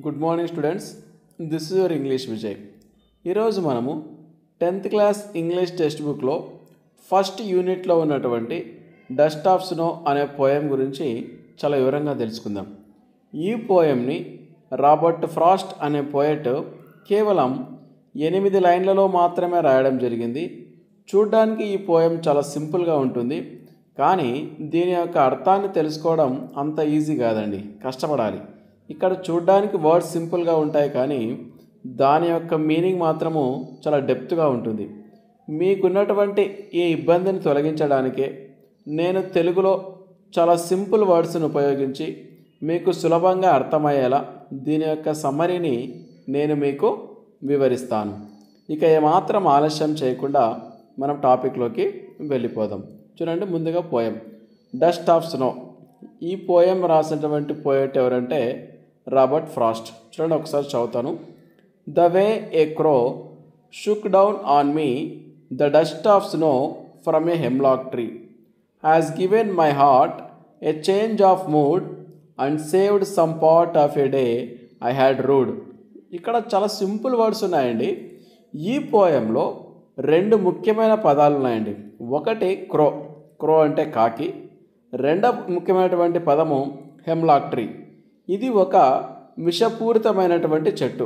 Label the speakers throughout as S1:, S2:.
S1: Good morning students, this is your English Vijay. ఈరోజు మనము 10th class English text బుక్లో first యూనిట్లో ఉన్నటువంటి డస్ట్ ఆఫ్ స్నో అనే పోయం గురించి చాలా వివరంగా తెలుసుకుందాం. ఈ పోయంని రాబర్ట్ ఫ్రాస్ట్ అనే పోయెట్ కేవలం 8 లైన్లలో మాత్రమే రాయడం జరిగింది. చూడ్డానికి ఈ పోయం చాలా సింపుల్గా ఉంటుంది, కానీ దీని యొక్క అర్థాన్ని తెలుసుకోవడం అంత ఈజీ కాదండి, కష్టపడాలి. ఇక్కడ చూడ్డానికి వర్డ్స్ సింపుల్గా ఉంటాయి, కానీ దాని యొక్క మీనింగ్ మాత్రము చాలా డెప్త్గా ఉంటుంది. మీకున్నటువంటి ఈ ఇబ్బందిని తొలగించడానికే నేను తెలుగులో చాలా సింపుల్ వర్డ్స్ని ఉపయోగించి మీకు సులభంగా అర్థమయ్యేలా దీని యొక్క సమ్మరీని నేను మీకు వివరిస్తాను. ఇక ఏమాత్రం ఆలస్యం చేయకుండా మనం టాపిక్లోకి వెళ్ళిపోదాం. చూడండి, ముందుగా పోయం డస్ట్ ఆఫ్ స్నో. ఈ పోయం రాసినటువంటి పోయెట్ ఎవరంటే రాబర్ట్ ఫ్రాస్ట్. చూడండి, ఒకసారి చదువుతాను. The way a crow shook down on me the dust of snow from a hemlock tree has given my heart a change of mood and saved some part of a day I had rued. ఇక్కడ చాలా simple words ఉన్నాయండి. ఈ పోయంలో 2 ముఖ్యమైన పదాలు ఉన్నాయండి. ఒకటి క్రో, క్రో అంటే కాకి. రెండవ ముఖ్యమైనటువంటి పదము హెమ్లాక్ ట్రీ. ఇది ఒక విషపూరితమైనటువంటి చెట్టు.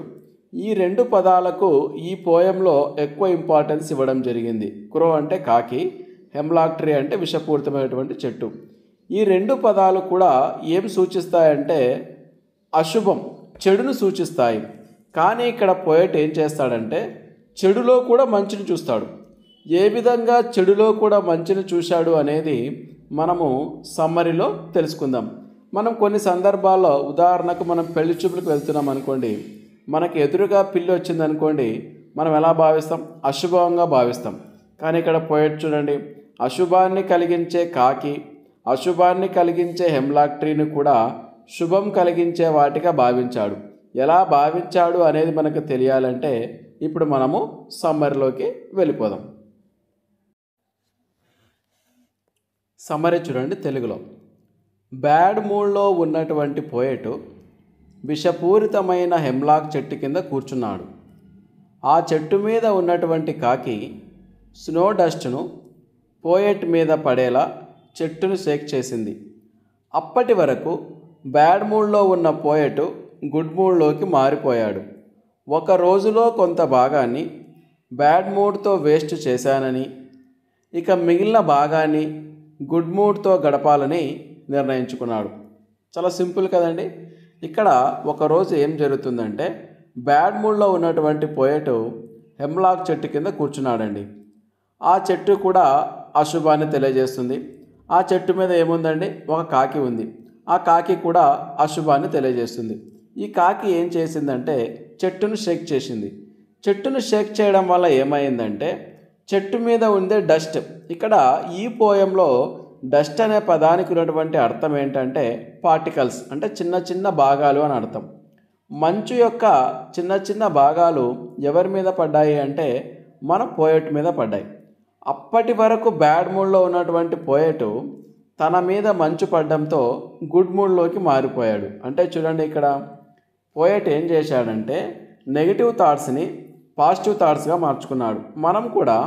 S1: ఈ 2 పదాలకు ఈ పోయంలో ఎక్కువ ఇంపార్టెన్స్ ఇవ్వడం జరిగింది. క్రో అంటే కాకి, హెమ్లాక్ ట్రీ అంటే విషపూరితమైనటువంటి చెట్టు. ఈ 2 పదాలు కూడా ఏం సూచిస్తాయంటే అశుభం, చెడును సూచిస్తాయి. కానీ ఇక్కడ పోయెట్ ఏం చేస్తాడంటే చెడులో కూడా మంచిని చూస్తాడు. ఏ విధంగా చెడులో కూడా మంచిని చూశాడు అనేది మనము సమ్మరీలో తెలుసుకుందాం. మనం కొన్ని సందర్భాల్లో, ఉదాహరణకు మనం పెళ్లి చూపులకు వెళ్తున్నాం అనుకోండి, మనకి ఎదురుగా పిల్లి వచ్చిందనుకోండి, మనం ఎలా భావిస్తాం? అశుభంగా భావిస్తాం. కానీ ఇక్కడ పోయెట్ చూడండి, అశుభాన్ని కలిగించే కాకి, అశుభాన్ని కలిగించే హెమ్లాక్ ట్రీని కూడా శుభం కలిగించే వాటిగా భావించాడు. ఎలా భావించాడు అనేది మనకు తెలియాలంటే ఇప్పుడు మనము సమ్మరీలోకి వెళ్ళిపోదాం. సమ్మరీ చూడండి తెలుగులో. బ్యాడ్ మూడ్లో ఉన్నటువంటి పోయెట్ విషపూరితమైన హెమ్లాక్ చెట్టు కింద కూర్చున్నాడు. ఆ చెట్టు మీద ఉన్నటువంటి కాకి స్నో డస్ట్ను పోయెట్ మీద పడేలా చెట్టును షేక్ చేసింది. అప్పటి వరకు బ్యాడ్ మూడ్లో ఉన్న పోయెట్ గుడ్ మూడ్లోకి మారిపోయాడు. ఒక రోజులో కొంత భాగాన్ని బ్యాడ్ మూడ్తో వేస్ట్ చేశానని, ఇక మిగిలిన భాగాన్ని గుడ్ మూడ్తో గడపాలని నిర్ణయించుకున్నాడు. చాలా సింపుల్ కదండి. ఇక్కడ ఒకరోజు ఏం జరుగుతుందంటే బ్యాడ్ మూడ్లో ఉన్నటువంటి పోయెట్ హెమ్లాక్ చెట్టు కింద కూర్చున్నాడండి. ఆ చెట్టు కూడా అశుభాన్ని తెలియజేస్తుంది. ఆ చెట్టు మీద ఏముందండి? ఒక కాకి ఉంది. ఆ కాకి కూడా అశుభాన్ని తెలియజేస్తుంది. ఈ కాకి ఏం చేసిందంటే చెట్టును షేక్ చేసింది. చెట్టును షేక్ చేయడం వల్ల ఏమైందంటే చెట్టు మీద ఉండే డస్ట్. ఇక్కడ ఈ పోయంలో డస్ట్ అనే పదానికి ఉన్నటువంటి అర్థం ఏంటంటే పార్టికల్స్, అంటే చిన్న చిన్న భాగాలు అని అర్థం. మంచు యొక్క చిన్న చిన్న భాగాలు ఎవరి మీద పడ్డాయి అంటే మన పోయెట్ మీద పడ్డాయి. అప్పటి వరకు బ్యాడ్ మూడ్లో ఉన్నటువంటి పోయెట్ తన మీద మంచు పడడంతో గుడ్ మూడ్లోకి మారిపోయాడు. అంటే చూడండి, ఇక్కడ పోయెట్ ఏం చేశాడంటే నెగిటివ్ థాట్స్ని పాజిటివ్ థాట్స్గా మార్చుకున్నాడు. మనం కూడా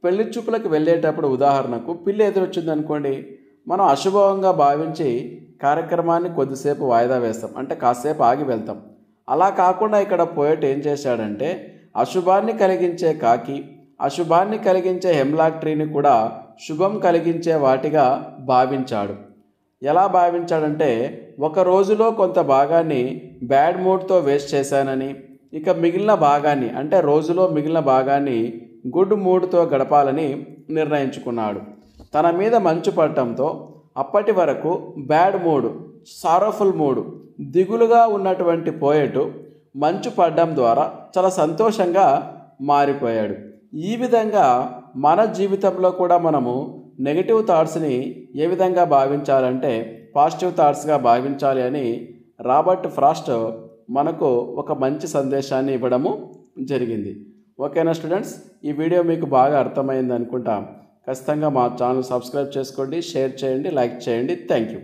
S1: పెళ్లి చూపులకు వెళ్ళేటప్పుడు, ఉదాహరణకు పిల్లి ఎదురొచ్చింది అనుకోండి, మనం అశుభంగా భావించి కార్యక్రమాన్ని కొద్దిసేపు వాయిదా వేస్తాం, అంటే కాసేపు ఆగి వెళ్తాం. అలా కాకుండా ఇక్కడ పోయెట్ ఏం చేశాడంటే అశుభాన్ని కలిగించే కాకి, అశుభాన్ని కలిగించే హెమ్లాక్ ట్రీని కూడా శుభం కలిగించే వాటిగా భావించాడు. ఎలా భావించాడంటే ఒక రోజులో కొంత భాగాన్ని బ్యాడ్ మూడ్తో వేస్ట్ చేశానని, ఇక మిగిలిన భాగాన్ని, అంటే రోజులో మిగిలిన భాగాన్ని గుడ్ మూడ్తో గడపాలని నిర్ణయించుకున్నాడు. తన మీద మంచు పడటంతో అప్పటి వరకు బ్యాడ్ మూడ్, సారోఫుల్ మూడ్, దిగులుగా ఉన్నటువంటి పోయెట్ మంచు పడడం ద్వారా చాలా సంతోషంగా మారిపోయాడు. ఈ విధంగా మన జీవితంలో కూడా మనము నెగిటివ్ థాట్స్ని ఏ విధంగా భావించాలంటే పాజిటివ్ థాట్స్గా భావించాలి అని రాబర్ట్ ఫ్రాస్ట్ మనకు ఒక మంచి సందేశాన్ని ఇవ్వడము జరిగింది. ఓకేనా స్టూడెంట్స్, ఈ వీడియో మీకు బాగా అర్థమైంది అనుకుంటా. ఖచ్చితంగా మా ఛానల్ సబ్స్క్రైబ్ చేసుకోండి, షేర్ చేయండి, లైక్ చేయండి. Thank you.